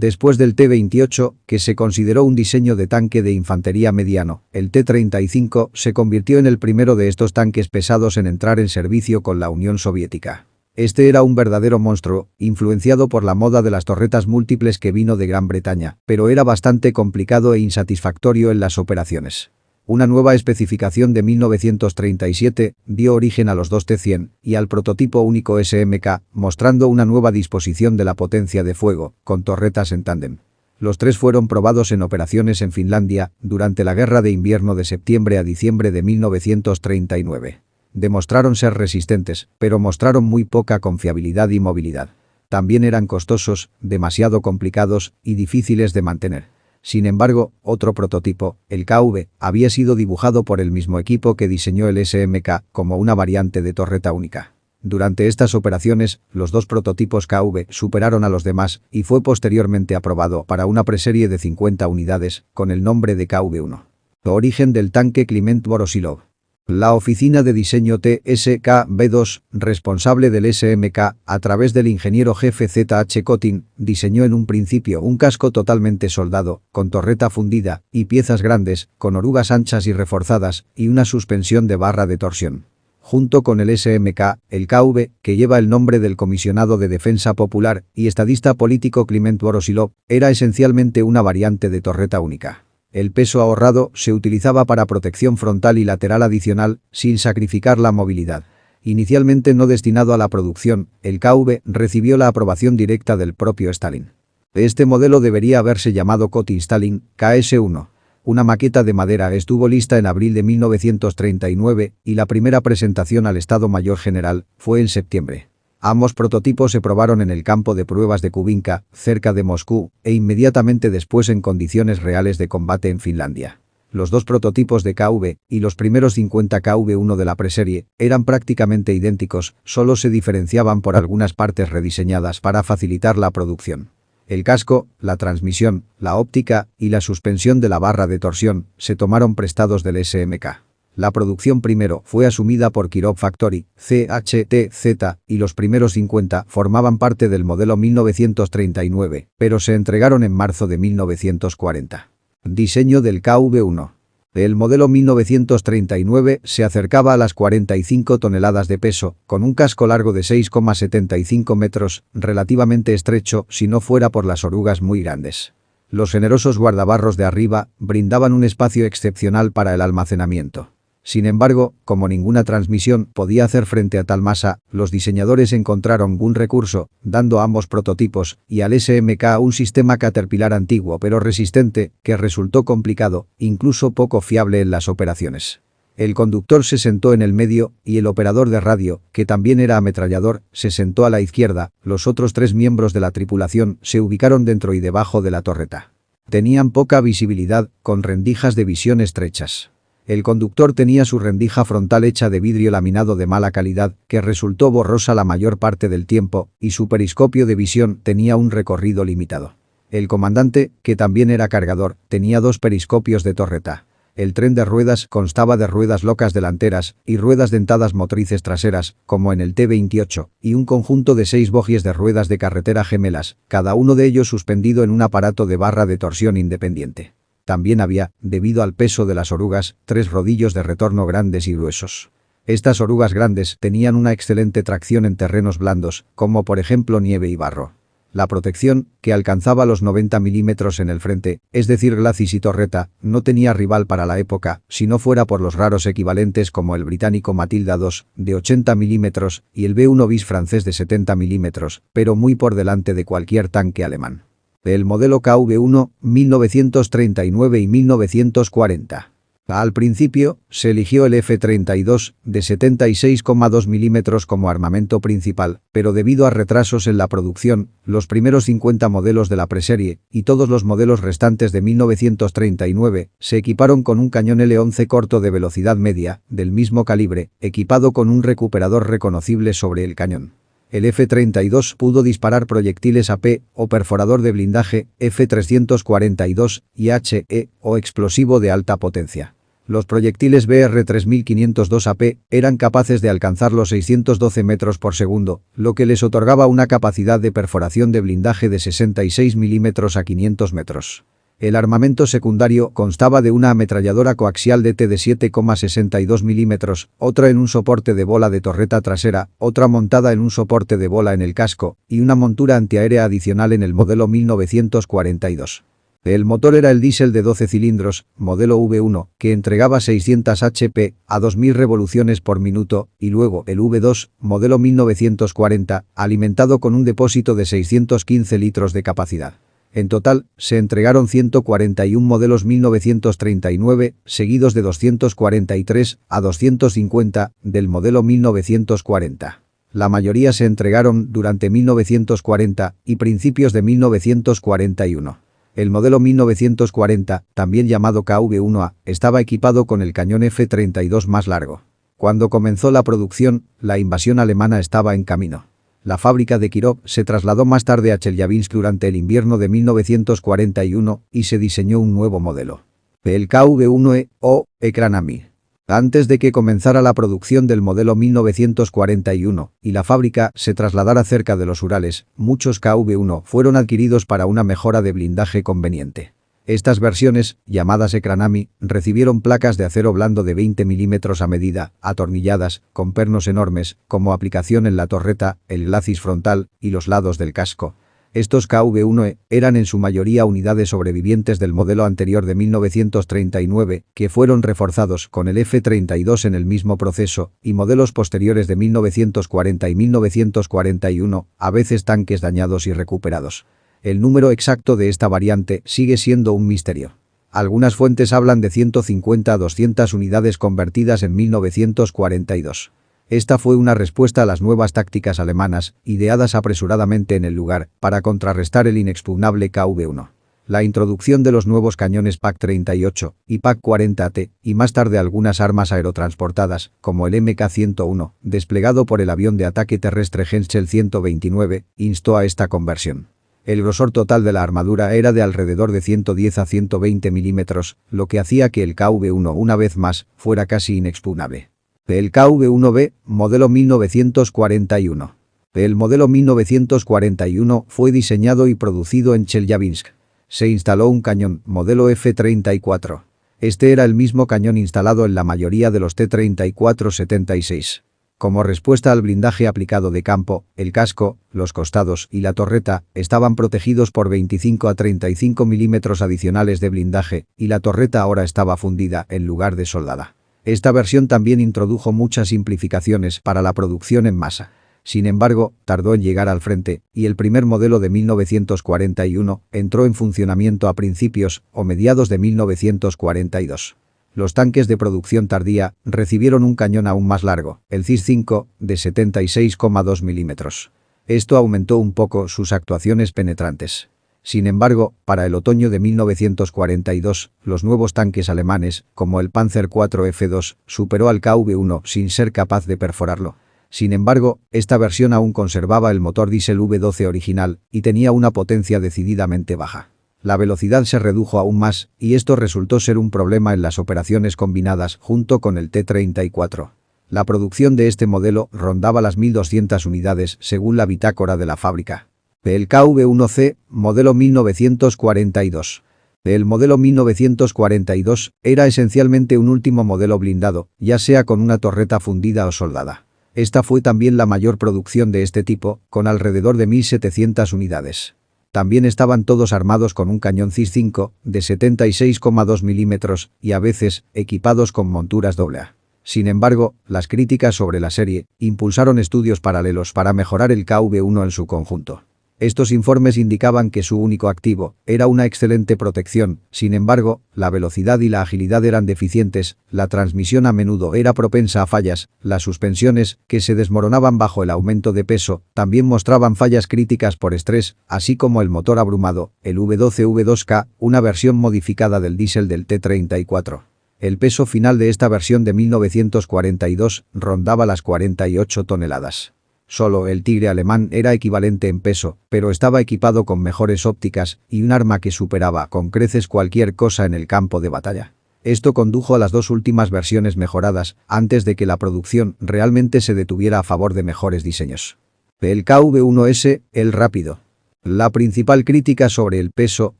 Después del T-28, que se consideró un diseño de tanque de infantería mediano, el T-35 se convirtió en el primero de estos tanques pesados en entrar en servicio con la Unión Soviética. Este era un verdadero monstruo, influenciado por la moda de las torretas múltiples que vino de Gran Bretaña, pero era bastante complicado e insatisfactorio en las operaciones. Una nueva especificación de 1937 dio origen a los dos T-100 y al prototipo único SMK, mostrando una nueva disposición de la potencia de fuego, con torretas en tándem. Los tres fueron probados en operaciones en Finlandia durante la Guerra de Invierno de septiembre a diciembre de 1939. Demostraron ser resistentes, pero mostraron muy poca confiabilidad y movilidad. También eran costosos, demasiado complicados y difíciles de mantener. Sin embargo, otro prototipo, el KV, había sido dibujado por el mismo equipo que diseñó el SMK como una variante de torreta única. Durante estas operaciones, los dos prototipos KV superaron a los demás y fue posteriormente aprobado para una preserie de 50 unidades, con el nombre de KV-1. Origen del tanque Kliment Voroshilov. La oficina de diseño TSKV-2, responsable del SMK, a través del ingeniero jefe Z.H. Kotin, diseñó en un principio un casco totalmente soldado, con torreta fundida y piezas grandes, con orugas anchas y reforzadas, y una suspensión de barra de torsión. Junto con el SMK, el KV, que lleva el nombre del comisionado de Defensa Popular y estadista político Kliment Voroshilov, era esencialmente una variante de torreta única. El peso ahorrado se utilizaba para protección frontal y lateral adicional, sin sacrificar la movilidad. Inicialmente no destinado a la producción, el KV recibió la aprobación directa del propio Stalin. Este modelo debería haberse llamado Kotin-Stalin, KS-1. Una maqueta de madera estuvo lista en abril de 1939 y la primera presentación al Estado Mayor General fue en septiembre. Ambos prototipos se probaron en el campo de pruebas de Kubinka, cerca de Moscú, e inmediatamente después en condiciones reales de combate en Finlandia. Los dos prototipos de KV y los primeros 50 KV-1 de la preserie eran prácticamente idénticos, solo se diferenciaban por algunas partes rediseñadas para facilitar la producción. El casco, la transmisión, la óptica y la suspensión de la barra de torsión se tomaron prestados del SMK. La producción primero fue asumida por Kirov Factory, CHTZ, y los primeros 50 formaban parte del modelo 1939, pero se entregaron en marzo de 1940. Diseño del KV-1. El modelo 1939 se acercaba a las 45 toneladas de peso, con un casco largo de 6,75 metros, relativamente estrecho si no fuera por las orugas muy grandes. Los generosos guardabarros de arriba brindaban un espacio excepcional para el almacenamiento. Sin embargo, como ninguna transmisión podía hacer frente a tal masa, los diseñadores encontraron un recurso, dando a ambos prototipos y al SMK un sistema Caterpillar antiguo pero resistente, que resultó complicado, incluso poco fiable en las operaciones. El conductor se sentó en el medio y el operador de radio, que también era ametrallador, se sentó a la izquierda. Los otros tres miembros de la tripulación se ubicaron dentro y debajo de la torreta. Tenían poca visibilidad, con rendijas de visión estrechas. El conductor tenía su rendija frontal hecha de vidrio laminado de mala calidad, que resultó borrosa la mayor parte del tiempo, y su periscopio de visión tenía un recorrido limitado. El comandante, que también era cargador, tenía dos periscopios de torreta. El tren de ruedas constaba de ruedas locas delanteras y ruedas dentadas motrices traseras, como en el T-28, y un conjunto de 6 bogies de ruedas de carretera gemelas, cada uno de ellos suspendido en un aparato de barra de torsión independiente. También había, debido al peso de las orugas, 3 rodillos de retorno grandes y gruesos. Estas orugas grandes tenían una excelente tracción en terrenos blandos, como por ejemplo nieve y barro. La protección, que alcanzaba los 90 milímetros en el frente, es decir glacis y torreta, no tenía rival para la época, si no fuera por los raros equivalentes como el británico Matilda II, de 80 milímetros, y el B-1 bis francés de 70 milímetros, pero muy por delante de cualquier tanque alemán. El modelo KV-1, 1939 y 1940. Al principio, se eligió el F-32 de 76,2 milímetros como armamento principal, pero debido a retrasos en la producción, los primeros 50 modelos de la preserie y todos los modelos restantes de 1939 se equiparon con un cañón L-11 corto de velocidad media, del mismo calibre, equipado con un recuperador reconocible sobre el cañón. El F-32 pudo disparar proyectiles AP o perforador de blindaje, F-342 y HE o explosivo de alta potencia. Los proyectiles BR-3502AP eran capaces de alcanzar los 612 metros por segundo, lo que les otorgaba una capacidad de perforación de blindaje de 66 milímetros a 500 metros. El armamento secundario constaba de una ametralladora coaxial DT de 7,62 milímetros, otra en un soporte de bola de torreta trasera, otra montada en un soporte de bola en el casco, y una montura antiaérea adicional en el modelo 1942. El motor era el diésel de 12 cilindros, modelo V1, que entregaba 600 HP a 2000 revoluciones por minuto, y luego el V2, modelo 1940, alimentado con un depósito de 615 litros de capacidad. En total, se entregaron 141 modelos 1939, seguidos de 243 a 250 del modelo 1940. La mayoría se entregaron durante 1940 y principios de 1941. El modelo 1940, también llamado KV-1A, estaba equipado con el cañón F-32 más largo. Cuando comenzó la producción, la invasión alemana estaba en camino. La fábrica de Kirov se trasladó más tarde a Chelyabinsk durante el invierno de 1941 y se diseñó un nuevo modelo. El KV-1E o Ekranami. Antes de que comenzara la producción del modelo 1941 y la fábrica se trasladara cerca de los Urales, muchos KV-1 fueron adquiridos para una mejora de blindaje conveniente. Estas versiones, llamadas Ekranami, recibieron placas de acero blando de 20 milímetros a medida, atornilladas, con pernos enormes, como aplicación en la torreta, el glacis frontal y los lados del casco. Estos KV-1E eran en su mayoría unidades sobrevivientes del modelo anterior de 1939, que fueron reforzados con el F-32 en el mismo proceso, y modelos posteriores de 1940 y 1941, a veces tanques dañados y recuperados. El número exacto de esta variante sigue siendo un misterio. Algunas fuentes hablan de 150 a 200 unidades convertidas en 1942. Esta fue una respuesta a las nuevas tácticas alemanas, ideadas apresuradamente en el lugar, para contrarrestar el inexpugnable KV-1. La introducción de los nuevos cañones PaK-38 y PaK-40T, y más tarde algunas armas aerotransportadas, como el MK-101, desplegado por el avión de ataque terrestre Henschel 129, instó a esta conversión. El grosor total de la armadura era de alrededor de 110 a 120 milímetros, lo que hacía que el KV-1 una vez más fuera casi inexpugnable. El KV-1B, modelo 1941. El modelo 1941 fue diseñado y producido en Chelyabinsk. Se instaló un cañón, modelo F-34. Este era el mismo cañón instalado en la mayoría de los T-34-76. Como respuesta al blindaje aplicado de campo, el casco, los costados y la torreta estaban protegidos por 25 a 35 milímetros adicionales de blindaje, y la torreta ahora estaba fundida en lugar de soldada. Esta versión también introdujo muchas simplificaciones para la producción en masa. Sin embargo, tardó en llegar al frente, y el primer modelo de 1941 entró en funcionamiento a principios o mediados de 1942. Los tanques de producción tardía recibieron un cañón aún más largo, el CIS-5, de 76,2 milímetros. Esto aumentó un poco sus actuaciones penetrantes. Sin embargo, para el otoño de 1942, los nuevos tanques alemanes, como el Panzer IV F2, superó al KV-1 sin ser capaz de perforarlo. Sin embargo, esta versión aún conservaba el motor diésel V12 original y tenía una potencia decididamente baja. La velocidad se redujo aún más, y esto resultó ser un problema en las operaciones combinadas junto con el T-34. La producción de este modelo rondaba las 1.200 unidades según la bitácora de la fábrica. El KV-1C, modelo 1942. El modelo 1942 era esencialmente un último modelo blindado, ya sea con una torreta fundida o soldada. Esta fue también la mayor producción de este tipo, con alrededor de 1.700 unidades. También estaban todos armados con un cañón CIS-5 de 76,2 milímetros y a veces equipados con monturas AA. Sin embargo, las críticas sobre la serie impulsaron estudios paralelos para mejorar el KV-1 en su conjunto. Estos informes indicaban que su único activo era una excelente protección, sin embargo, la velocidad y la agilidad eran deficientes, la transmisión a menudo era propensa a fallas, las suspensiones, que se desmoronaban bajo el aumento de peso, también mostraban fallas críticas por estrés, así como el motor abrumado, el V12V2K, una versión modificada del diésel del T-34. El peso final de esta versión de 1942 rondaba las 48 toneladas. Solo el Tigre alemán era equivalente en peso, pero estaba equipado con mejores ópticas y un arma que superaba con creces cualquier cosa en el campo de batalla. Esto condujo a las dos últimas versiones mejoradas, antes de que la producción realmente se detuviera a favor de mejores diseños. El KV-1S, el rápido. La principal crítica sobre el peso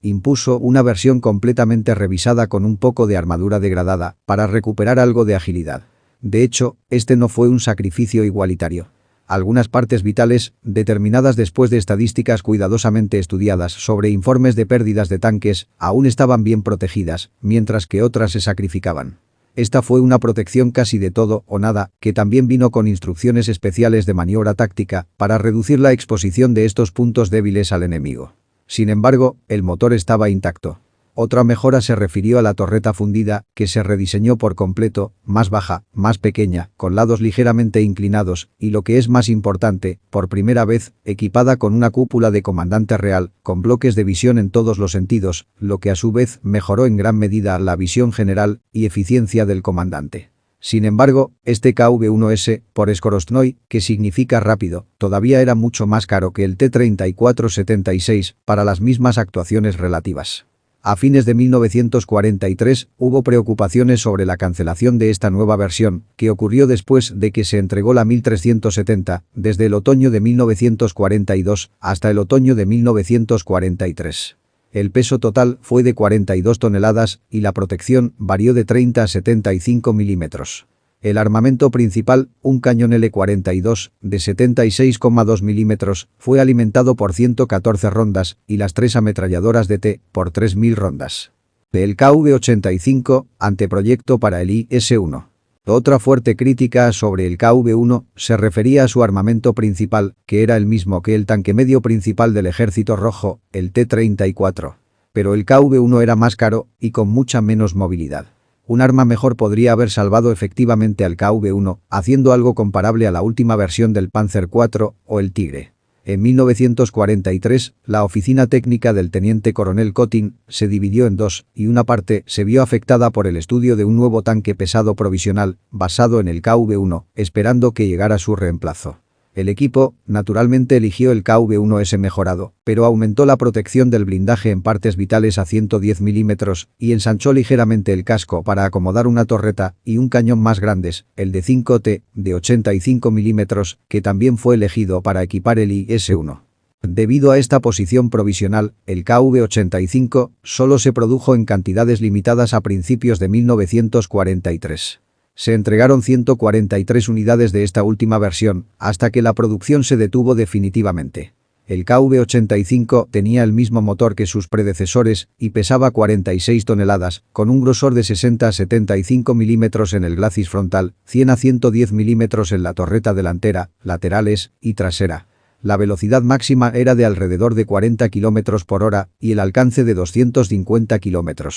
impuso una versión completamente revisada con un poco de armadura degradada para recuperar algo de agilidad. De hecho, este no fue un sacrificio igualitario. Algunas partes vitales, determinadas después de estadísticas cuidadosamente estudiadas sobre informes de pérdidas de tanques, aún estaban bien protegidas, mientras que otras se sacrificaban. Esta fue una protección casi de todo o nada, que también vino con instrucciones especiales de maniobra táctica para reducir la exposición de estos puntos débiles al enemigo. Sin embargo, el motor estaba intacto. Otra mejora se refirió a la torreta fundida, que se rediseñó por completo, más baja, más pequeña, con lados ligeramente inclinados, y lo que es más importante, por primera vez, equipada con una cúpula de comandante real, con bloques de visión en todos los sentidos, lo que a su vez mejoró en gran medida la visión general y eficiencia del comandante. Sin embargo, este KV-1S, por Skorostroi, que significa rápido, todavía era mucho más caro que el T-34-76 para las mismas actuaciones relativas. A fines de 1943 hubo preocupaciones sobre la cancelación de esta nueva versión, que ocurrió después de que se entregó la 1370, desde el otoño de 1942 hasta el otoño de 1943. El peso total fue de 42 toneladas y la protección varió de 30 a 75 milímetros. El armamento principal, un cañón L-42 de 76,2 milímetros, fue alimentado por 114 rondas y las 3 ametralladoras de T por 3.000 rondas. El KV-85, anteproyecto para el IS-1. Otra fuerte crítica sobre el KV-1 se refería a su armamento principal, que era el mismo que el tanque medio principal del Ejército Rojo, el T-34. Pero el KV-1 era más caro y con mucha menos movilidad. Un arma mejor podría haber salvado efectivamente al KV-1, haciendo algo comparable a la última versión del Panzer IV o el Tigre. En 1943, la oficina técnica del teniente coronel Kotin se dividió en dos y una parte se vio afectada por el estudio de un nuevo tanque pesado provisional basado en el KV-1, esperando que llegara su reemplazo. El equipo, naturalmente, eligió el KV-1S mejorado, pero aumentó la protección del blindaje en partes vitales a 110 milímetros y ensanchó ligeramente el casco para acomodar una torreta y un cañón más grandes, el de 5T, de 85 milímetros, que también fue elegido para equipar el IS-1. Debido a esta posición provisional, el KV-85 solo se produjo en cantidades limitadas a principios de 1943. Se entregaron 143 unidades de esta última versión, hasta que la producción se detuvo definitivamente. El KV-85 tenía el mismo motor que sus predecesores y pesaba 46 toneladas, con un grosor de 60 a 75 milímetros en el glacis frontal, 100 a 110 milímetros en la torreta delantera, laterales y trasera. La velocidad máxima era de alrededor de 40 km por hora y el alcance de 250 km.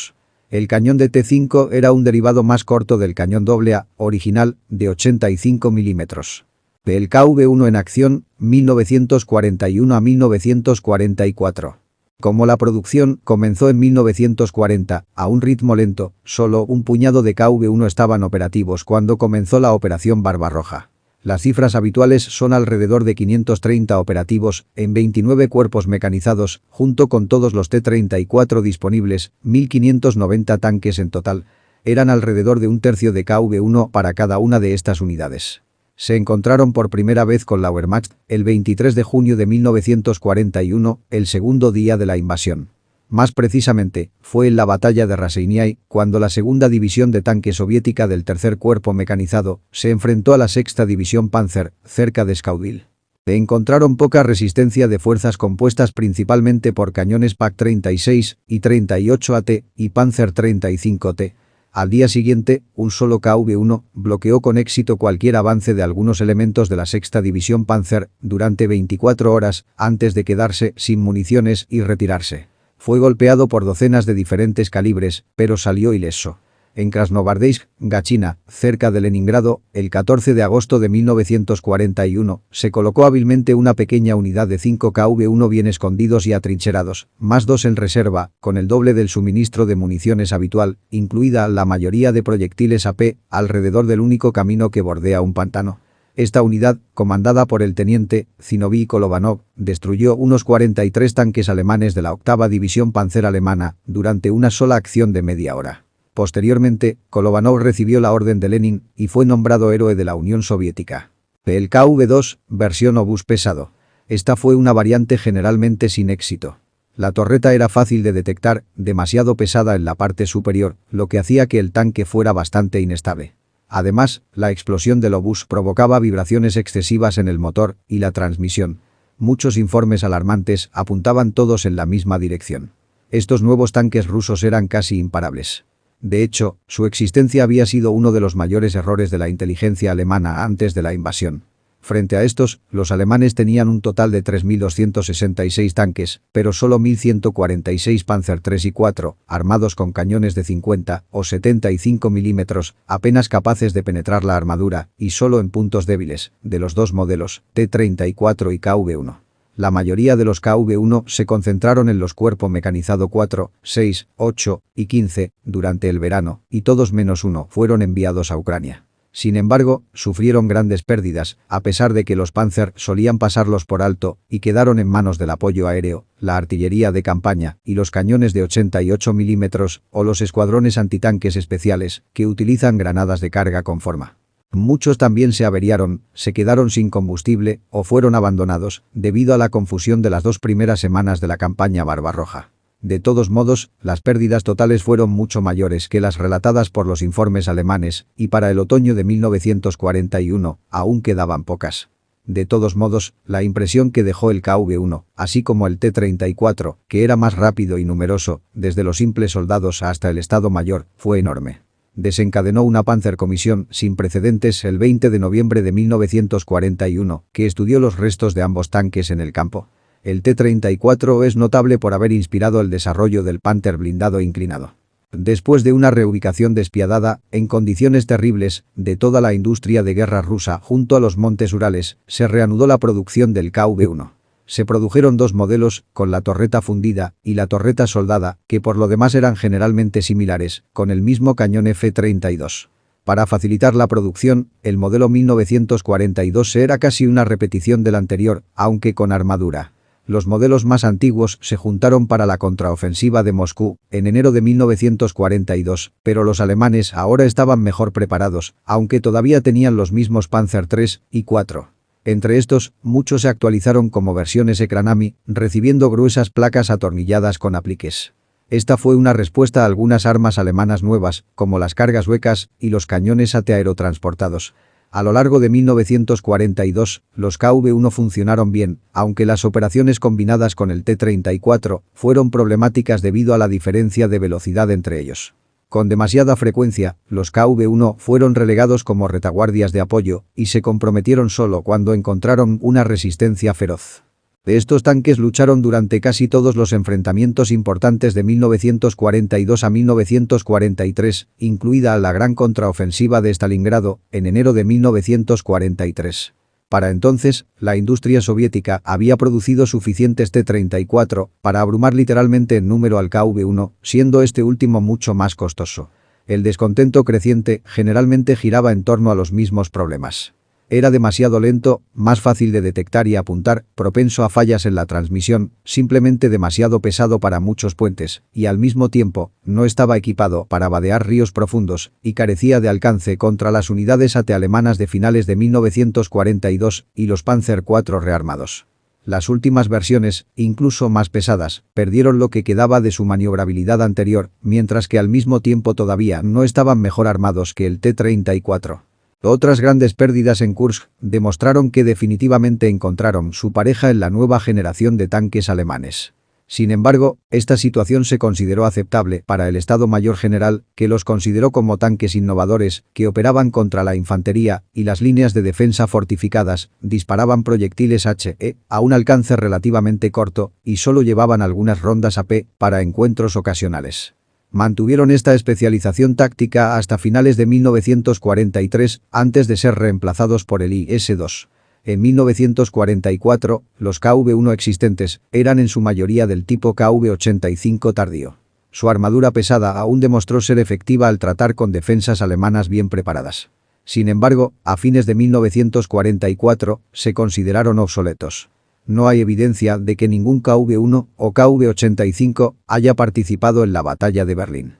El cañón de T5 era un derivado más corto del cañón AA original, de 85 milímetros. El KV-1 en acción, 1941 a 1944. Como la producción comenzó en 1940, a un ritmo lento, solo un puñado de KV-1 estaban operativos cuando comenzó la Operación Barbarroja. Las cifras habituales son alrededor de 530 operativos en 29 cuerpos mecanizados, junto con todos los T-34 disponibles, 1.590 tanques en total. Eran alrededor de un tercio de KV-1 para cada una de estas unidades. Se encontraron por primera vez con la Wehrmacht el 23 de junio de 1941, el segundo día de la invasión. Más precisamente, fue en la batalla de Raseiniai, cuando la segunda división de tanque soviética del tercer cuerpo mecanizado se enfrentó a la sexta división Panzer, cerca de Skaudil. Encontraron poca resistencia de fuerzas compuestas principalmente por cañones PaK-36 y 38AT y Panzer 35T. Al día siguiente, un solo KV-1 bloqueó con éxito cualquier avance de algunos elementos de la sexta división Panzer durante 24 horas antes de quedarse sin municiones y retirarse. Fue golpeado por docenas de diferentes calibres, pero salió ileso. En Krasnogvardeysk, Gachina, cerca de Leningrado, el 14 de agosto de 1941, se colocó hábilmente una pequeña unidad de 5 KV-1 bien escondidos y atrincherados, más 2 en reserva, con el doble del suministro de municiones habitual, incluida la mayoría de proyectiles AP, alrededor del único camino que bordea un pantano. Esta unidad, comandada por el teniente Zinovy Kolovanov, destruyó unos 43 tanques alemanes de la octava división Panzer alemana durante una sola acción de media hora. Posteriormente, Kolovanov recibió la Orden de Lenin y fue nombrado héroe de la Unión Soviética. El KV-2, versión obús pesado. Esta fue una variante generalmente sin éxito. La torreta era fácil de detectar, demasiado pesada en la parte superior, lo que hacía que el tanque fuera bastante inestable. Además, la explosión del obús provocaba vibraciones excesivas en el motor y la transmisión. Muchos informes alarmantes apuntaban todos en la misma dirección. Estos nuevos tanques rusos eran casi imparables. De hecho, su existencia había sido uno de los mayores errores de la inteligencia alemana antes de la invasión. Frente a estos, los alemanes tenían un total de 3.266 tanques, pero solo 1.146 Panzer III y IV, armados con cañones de 50 o 75 milímetros, apenas capaces de penetrar la armadura, y solo en puntos débiles, de los dos modelos, T-34 y KV-1. La mayoría de los KV-1 se concentraron en los cuerpos mecanizado 4, 6, 8 y 15 durante el verano, y todos menos uno fueron enviados a Ucrania. Sin embargo, sufrieron grandes pérdidas, a pesar de que los Panzer solían pasarlos por alto y quedaron en manos del apoyo aéreo, la artillería de campaña y los cañones de 88 milímetros o los escuadrones antitanques especiales que utilizan granadas de carga con forma. Muchos también se averiaron, se quedaron sin combustible o fueron abandonados debido a la confusión de las 2 primeras semanas de la campaña Barbarroja. De todos modos, las pérdidas totales fueron mucho mayores que las relatadas por los informes alemanes y para el otoño de 1941 aún quedaban pocas. De todos modos, la impresión que dejó el KV-1, así como el T-34, que era más rápido y numeroso, desde los simples soldados hasta el Estado Mayor, fue enorme. Desencadenó una Panzerkommission sin precedentes el 20 de noviembre de 1941, que estudió los restos de ambos tanques en el campo. El T-34 es notable por haber inspirado el desarrollo del Panther blindado inclinado. Después de una reubicación despiadada, en condiciones terribles, de toda la industria de guerra rusa junto a los montes Urales, se reanudó la producción del KV-1. Se produjeron 2 modelos, con la torreta fundida y la torreta soldada, que por lo demás eran generalmente similares, con el mismo cañón F-32. Para facilitar la producción, el modelo 1942 era casi una repetición del anterior, aunque con armadura. Los modelos más antiguos se juntaron para la contraofensiva de Moscú en enero de 1942, pero los alemanes ahora estaban mejor preparados, aunque todavía tenían los mismos Panzer III y IV. Entre estos, muchos se actualizaron como versiones Ekranami, recibiendo gruesas placas atornilladas con apliques. Esta fue una respuesta a algunas armas alemanas nuevas, como las cargas huecas y los cañones aerotransportados. A lo largo de 1942, los KV-1 funcionaron bien, aunque las operaciones combinadas con el T-34 fueron problemáticas debido a la diferencia de velocidad entre ellos. Con demasiada frecuencia, los KV-1 fueron relegados como retaguardias de apoyo y se comprometieron solo cuando encontraron una resistencia feroz. Estos tanques lucharon durante casi todos los enfrentamientos importantes de 1942 a 1943, incluida la gran contraofensiva de Stalingrado, en enero de 1943. Para entonces, la industria soviética había producido suficientes T-34 para abrumar literalmente en número al KV-1, siendo este último mucho más costoso. El descontento creciente generalmente giraba en torno a los mismos problemas. Era demasiado lento, más fácil de detectar y apuntar, propenso a fallas en la transmisión, simplemente demasiado pesado para muchos puentes, y al mismo tiempo, no estaba equipado para vadear ríos profundos, y carecía de alcance contra las unidades AT alemanas de finales de 1942 y los Panzer IV rearmados. Las últimas versiones, incluso más pesadas, perdieron lo que quedaba de su maniobrabilidad anterior, mientras que al mismo tiempo todavía no estaban mejor armados que el T-34. Otras grandes pérdidas en Kursk demostraron que definitivamente encontraron su pareja en la nueva generación de tanques alemanes. Sin embargo, esta situación se consideró aceptable para el Estado Mayor General, que los consideró como tanques innovadores que operaban contra la infantería y las líneas de defensa fortificadas, disparaban proyectiles HE a un alcance relativamente corto y solo llevaban algunas rondas AP para encuentros ocasionales. Mantuvieron esta especialización táctica hasta finales de 1943, antes de ser reemplazados por el IS-2. En 1944, los KV-1 existentes eran en su mayoría del tipo KV-85 tardío. Su armadura pesada aún demostró ser efectiva al tratar con defensas alemanas bien preparadas. Sin embargo, a fines de 1944, se consideraron obsoletos. No hay evidencia de que ningún KV-1 o KV-85 haya participado en la batalla de Berlín.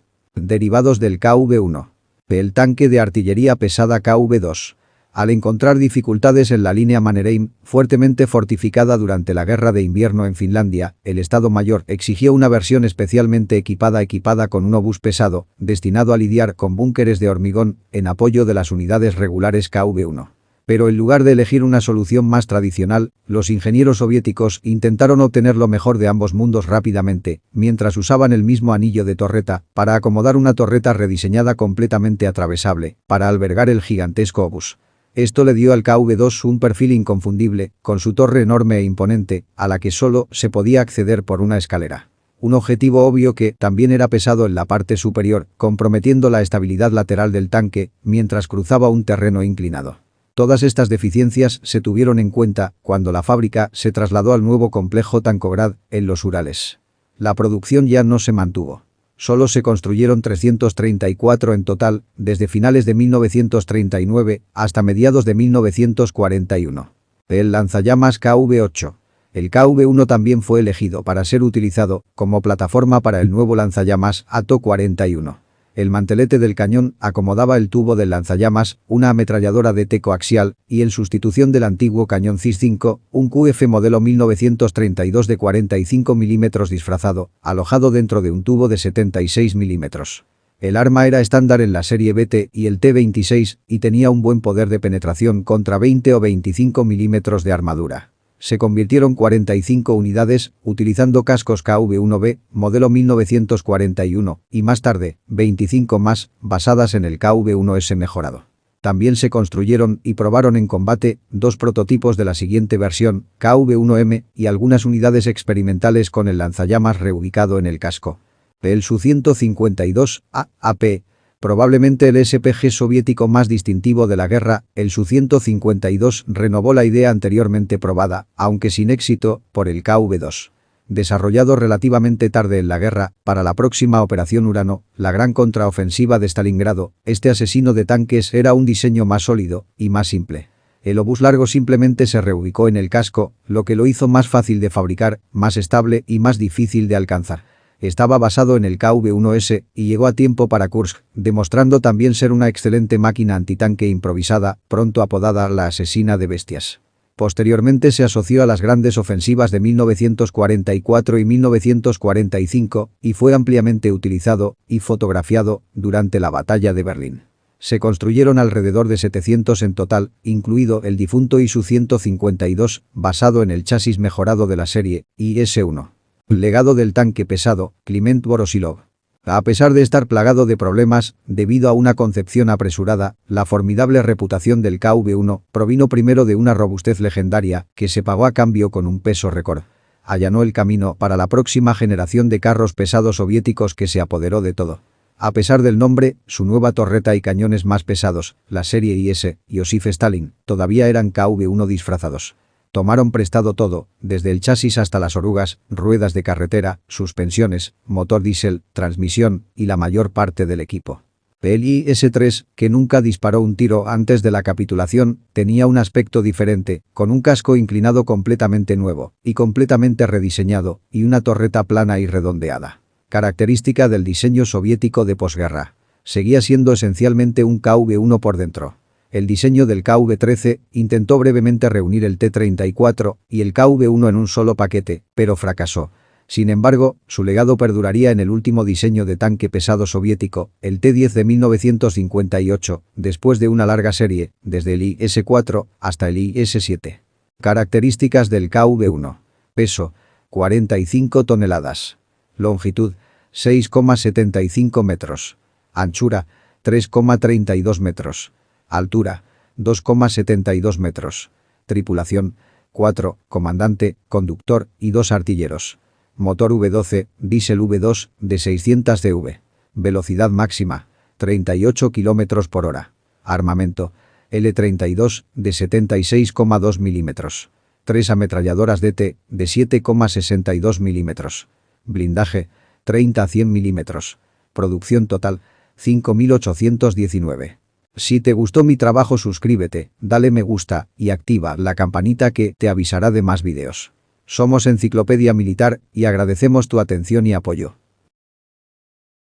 Derivados del KV-1. El tanque de artillería pesada KV-2. Al encontrar dificultades en la línea Mannerheim, fuertemente fortificada durante la Guerra de Invierno en Finlandia, el Estado Mayor exigió una versión especialmente equipada con un obús pesado, destinado a lidiar con búnkeres de hormigón, en apoyo de las unidades regulares KV-1. Pero en lugar de elegir una solución más tradicional, los ingenieros soviéticos intentaron obtener lo mejor de ambos mundos rápidamente, mientras usaban el mismo anillo de torreta para acomodar una torreta rediseñada completamente atravesable, para albergar el gigantesco obús. Esto le dio al KV-2 un perfil inconfundible, con su torre enorme e imponente, a la que solo se podía acceder por una escalera. Un objetivo obvio que también era pesado en la parte superior, comprometiendo la estabilidad lateral del tanque mientras cruzaba un terreno inclinado. Todas estas deficiencias se tuvieron en cuenta cuando la fábrica se trasladó al nuevo complejo Tankograd, en los Urales. La producción ya no se mantuvo. Solo se construyeron 334 en total, desde finales de 1939 hasta mediados de 1941. El lanzallamas KV-8. El KV-1 también fue elegido para ser utilizado como plataforma para el nuevo lanzallamas ATO-41. El mantelete del cañón acomodaba el tubo del lanzallamas, una ametralladora de T coaxial, y en sustitución del antiguo cañón CIS-5, un QF modelo 1932 de 45 mm disfrazado, alojado dentro de un tubo de 76 mm. El arma era estándar en la serie BT y el T-26 y tenía un buen poder de penetración contra 20 o 25 mm de armadura. Se convirtieron 45 unidades, utilizando cascos KV-1B, modelo 1941, y más tarde, 25 más, basadas en el KV-1S mejorado. También se construyeron y probaron en combate 2 prototipos de la siguiente versión, KV-1M, y algunas unidades experimentales con el lanzallamas reubicado en el casco. El Su-152A AP. Probablemente el SPG soviético más distintivo de la guerra, el Su-152 renovó la idea anteriormente probada, aunque sin éxito, por el KV-2. Desarrollado relativamente tarde en la guerra, para la próxima Operación Urano, la gran contraofensiva de Stalingrado, este asesino de tanques era un diseño más sólido y más simple. El obús largo simplemente se reubicó en el casco, lo que lo hizo más fácil de fabricar, más estable y más difícil de alcanzar. Estaba basado en el KV-1S y llegó a tiempo para Kursk, demostrando también ser una excelente máquina antitanque improvisada, pronto apodada la asesina de bestias. Posteriormente se asoció a las grandes ofensivas de 1944 y 1945 y fue ampliamente utilizado y fotografiado durante la batalla de Berlín. Se construyeron alrededor de 700 en total, incluido el difunto Isu-152, basado en el chasis mejorado de la serie IS-1. Legado del tanque pesado, Kliment Voroshilov. A pesar de estar plagado de problemas, debido a una concepción apresurada, la formidable reputación del KV-1 provino primero de una robustez legendaria que se pagó a cambio con un peso récord. Allanó el camino para la próxima generación de carros pesados soviéticos que se apoderó de todo. A pesar del nombre, su nueva torreta y cañones más pesados, la serie IS, Iosif Stalin, todavía eran KV-1 disfrazados. Tomaron prestado todo, desde el chasis hasta las orugas, ruedas de carretera, suspensiones, motor diésel, transmisión y la mayor parte del equipo. El IS-3, que nunca disparó un tiro antes de la capitulación, tenía un aspecto diferente, con un casco inclinado completamente nuevo y completamente rediseñado, y una torreta plana y redondeada. Característica del diseño soviético de posguerra. Seguía siendo esencialmente un KV-1 por dentro. El diseño del KV-13 intentó brevemente reunir el T-34 y el KV-1 en un solo paquete, pero fracasó. Sin embargo, su legado perduraría en el último diseño de tanque pesado soviético, el T-10 de 1958, después de una larga serie, desde el IS-4 hasta el IS-7. Características del KV-1. Peso, 45 toneladas. Longitud, 6,75 metros. Anchura, 3,32 metros. Altura, 2,72 metros. Tripulación, 4, comandante, conductor y 2 artilleros. Motor V12, diésel V2, de 600 CV. Velocidad máxima, 38 km por hora. Armamento, L-32, de 76,2 mm. 3 ametralladoras DT, de 7,62 mm. Blindaje, 30 a 100 mm. Producción total, 5.819. Si te gustó mi trabajo, suscríbete, dale me gusta y activa la campanita que te avisará de más videos. Somos Enciclopedia Militar y agradecemos tu atención y apoyo.